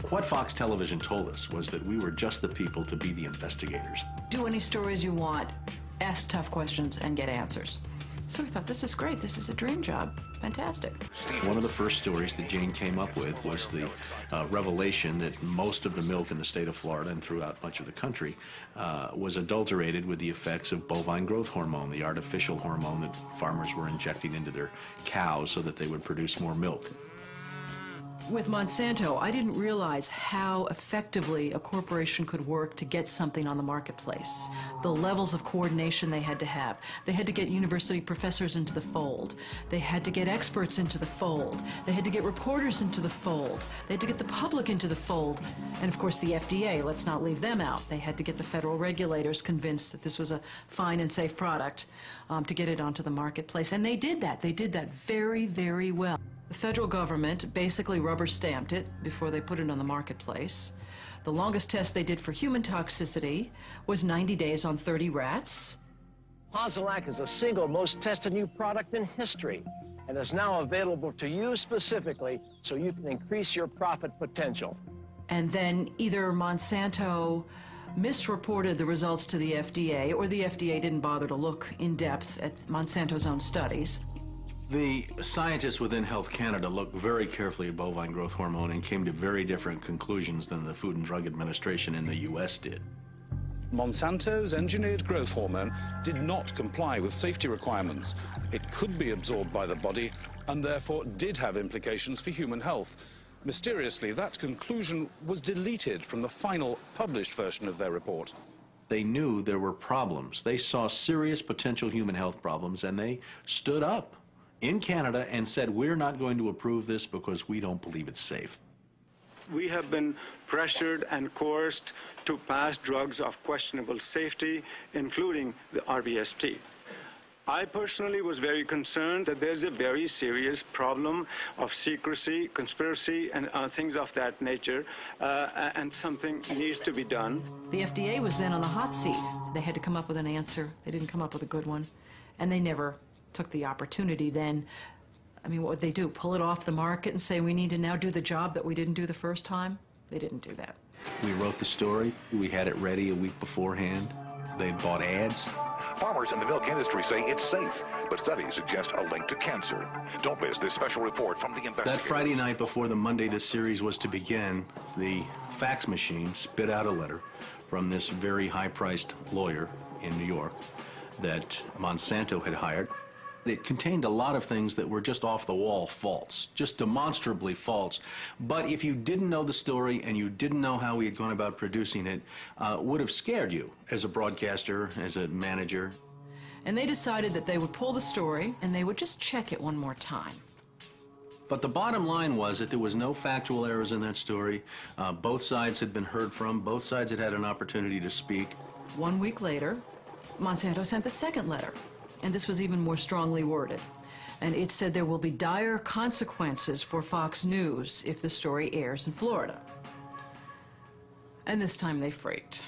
What Fox Television told us was that we were just the people to be the investigators. Do any stories you want, ask tough questions, and get answers. So we thought, this is great. This is a dream job. Fantastic. One of the first stories that Jane came up with was the revelation that most of the milk in the state of Florida and throughout much of the country was adulterated with the effects of bovine growth hormone, the artificial hormone that farmers were injecting into their cows so that they would produce more milk. With Monsanto, I didn't realize how effectively a corporation could work to get something on the marketplace. The levels of coordination they had to have. They had to get university professors into the fold. They had to get experts into the fold. They had to get reporters into the fold. They had to get the public into the fold. And of course the FDA, let's not leave them out. They had to get the federal regulators convinced that this was a fine and safe product to get it onto the marketplace. And they did that. They did that very, very well. The federal government basically rubber-stamped it before they put it on the marketplace. The longest test they did for human toxicity was 90 days on 30 rats. Posilac is the single most tested new product in history and is now available to you specifically so you can increase your profit potential. And then either Monsanto misreported the results to the FDA, or the FDA didn't bother to look in depth at Monsanto's own studies. The scientists within Health Canada looked very carefully at bovine growth hormone and came to very different conclusions than the Food and Drug Administration in the U.S. did. Monsanto's engineered growth hormone did not comply with safety requirements. It could be absorbed by the body and therefore did have implications for human health. Mysteriously, that conclusion was deleted from the final published version of their report. They knew there were problems. They saw serious potential human health problems, and they stood up in Canada and said, we're not going to approve this because we don't believe it's safe. We have been pressured and coerced to pass drugs of questionable safety, including the RBST. I personally was very concerned that there's a very serious problem of secrecy, conspiracy, and things of that nature, and something needs to be done. The FDA was then on the hot seat. They had to come up with an answer. They didn't come up with a good one, and they never took the opportunity then. I mean, what would they do? Pull it off the market and say we need to now do the job that we didn't do the first time? They didn't do that. We wrote the story. We had it ready a week beforehand. They'd bought ads. Farmers in the milk industry say it's safe, but studies suggest a link to cancer. Don't miss this special report from the investigators. That Friday night before the Monday this series was to begin, the fax machine spit out a letter from this very high-priced lawyer in New York that Monsanto had hired. It contained a lot of things that were just off-the-wall false, just demonstrably false. But if you didn't know the story and you didn't know how we had gone about producing it, would have scared you as a broadcaster, as a manager. And they decided that they would pull the story and they would just check it one more time. But the bottom line was that there was no factual errors in that story. Both sides had been heard from. Both sides had had an opportunity to speak. 1 week later, Monsanto sent the second letter. And this was even more strongly worded. And it said there will be dire consequences for Fox News if the story airs in Florida. And this time they freaked.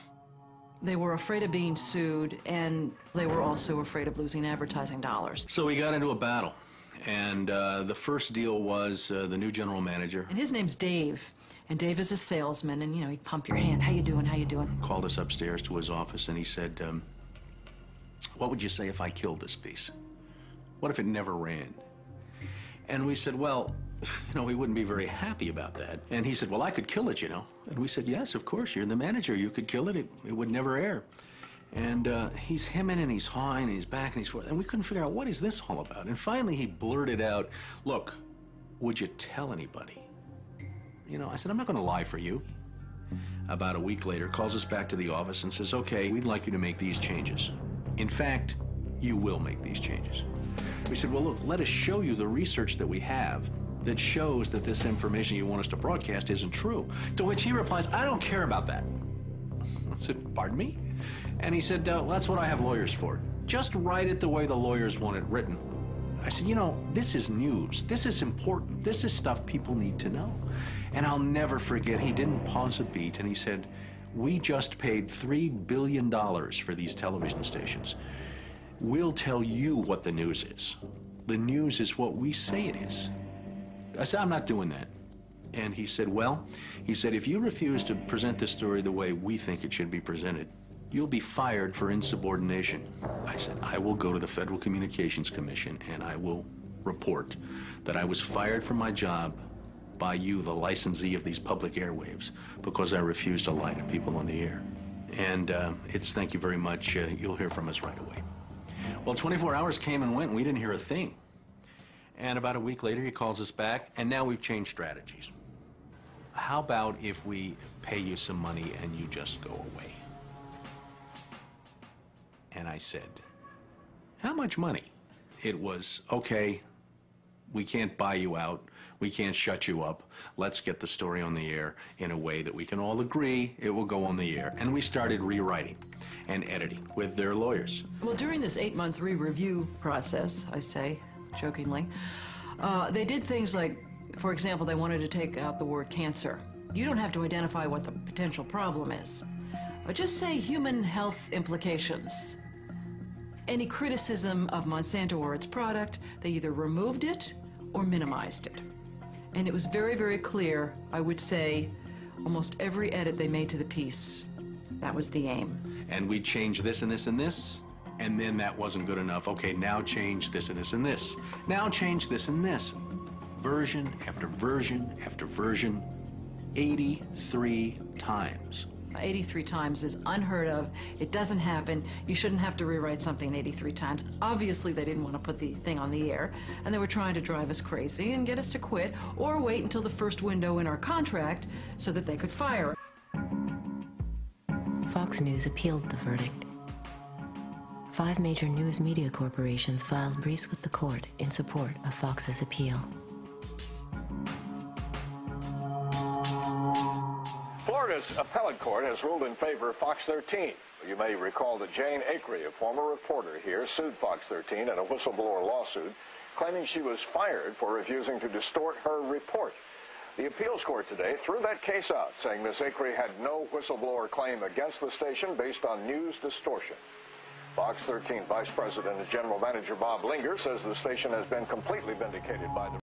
They were afraid of being sued, and they were also afraid of losing advertising dollars. So we got into a battle. And the first deal was the new general manager. And his name's Dave. And Dave is a salesman, and, you know, he'd pump your hand. How you doing? How you doing? Called us upstairs to his office, and he said, what would you say if I killed this piece? What if it never ran? And we said, well, you know, we wouldn't be very happy about that. And he said, well, I could kill it, you know. And we said, yes, of course, you're the manager. You could kill it. It would never air. And he's hemming and he's hawing and he's back and he's forth. And we couldn't figure out, what is this all about? And finally he blurted out, look, would you tell anybody? You know, I said, I'm not going to lie for you. About a week later, calls us back to the office and says, okay, we'd like you to make these changes. In fact, you will make these changes. We said, well, look, let us show you the research that we have that shows that this information you want us to broadcast isn't true. To which he replies, I don't care about that. I said, pardon me? And he said, well, that's what I have lawyers for. Just write it the way the lawyers want it written. I said, you know, this is news. This is important. This is stuff people need to know. And I'll never forget, he didn't pause a beat, and he said, we just paid $3 billion for these television stations. We'll tell you what the news is. The news is what we say it is. I said, I'm not doing that. And he said, well, he said, if you refuse to present this story the way we think it should be presented, you'll be fired for insubordination. I said, I will go to the Federal Communications Commission and I will report that I was fired from my job by you, the licensee of these public airwaves, because I refused to lie to people on the air. And it's thank you very much. You'll hear from us right away. Well, 24 hours came and went, and we didn't hear a thing. And about a week later, he calls us back, and now we've changed strategies. How about if we pay you some money and you just go away? And I said, how much money? It was, okay, we can't buy you out. We can't shut you up. Let's get the story on the air in a way that we can all agree it will go on the air. And we started rewriting and editing with their lawyers. Well, during this 8-month re-review process, I say jokingly, they did things like, for example, they wanted to take out the word cancer. You don't have to identify what the potential problem is. Just say human health implications. Any criticism of Monsanto or its product, they either removed it or minimized it. And it was very, very clear, I would say, almost every edit they made to the piece, that was the aim. And we changed this and this and this, and then that wasn't good enough. Okay, now change this and this and this. Now change this and this. Version after version after version, 83 times. 83 times is unheard of. It doesn't happen. You shouldn't have to rewrite something 83 times. Obviously, they didn't want to put the thing on the air, and they were trying to drive us crazy and get us to quit or wait until the first window in our contract so that they could fire us. Fox News appealed the verdict. 5 major news media corporations filed briefs with the court in support of Fox's appeal. Florida's appellate court has ruled in favor of Fox 13. You may recall that Jane Acree, a former reporter here, sued Fox 13 in a whistleblower lawsuit, claiming she was fired for refusing to distort her report. The appeals court today threw that case out, saying Ms. Acree had no whistleblower claim against the station based on news distortion. Fox 13 Vice President and General Manager Bob Linger says the station has been completely vindicated by the